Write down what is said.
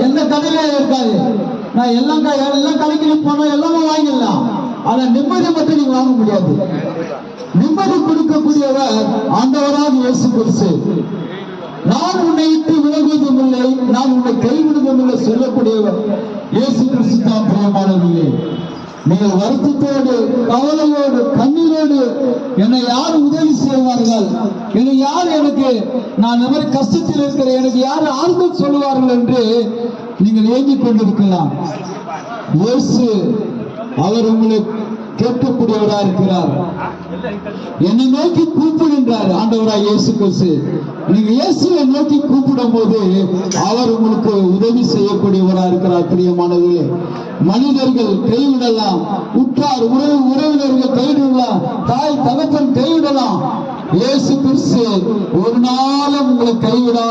எந்த கடையில இருக்காது. நான் எல்லாம் கடைக்கு போனா எல்லாமே வாங்கிடலாம். ஆனா நிம்மதி மட்டும் நீங்க வாங்க முடியாது. நிம்மதி கொடுக்கக்கூடியவர் ஆண்டவராக இயேசு கிறிஸ்து. நான் உன்னை விட்டு விலகுவதும் இல்லை, நான் உன்னை கைவிடுவதும் இல்லை சொல்லக்கூடியவர் இயேசு கிறிஸ்து தான். பிரியமானவர்களே, நீங்கள் வருத்தத்தோடு கவலையோடு கண்ணீரோடு என்னை யார் உதவி செய்வார்கள், என்னை யார் நான் இந்த மாதிரி கஷ்டத்தில் இருக்கிற எனக்கு யார் ஆறுதல் சொல்லுவார்கள் என்று நீங்கள் ஏங்கிக் கொண்டிருக்கலாம். இயேசு அவர் உங்களை கேட்கக்கூடியவராக இருக்கிறார். என்னை நோக்கி கூப்பிடுகின்றார் ஆண்டவராய் இயேசு கிறிஸ்து. நீங்க இயேசுவை நோக்கி கூப்பிடும் போது அவர் உங்களுக்கு உதவி செய்யக்கூடியவராக இருக்கிறார். பிரியமானவர்களே, மனிதர்கள் கைவிடலாம், உற்றார் உறவினர்கள் கைவிடலாம், தாய் தகப்பன் கைவிடலாம். இயேசு கிறிஸ்து ஒரு நாளும் உங்களை கைவிடாது.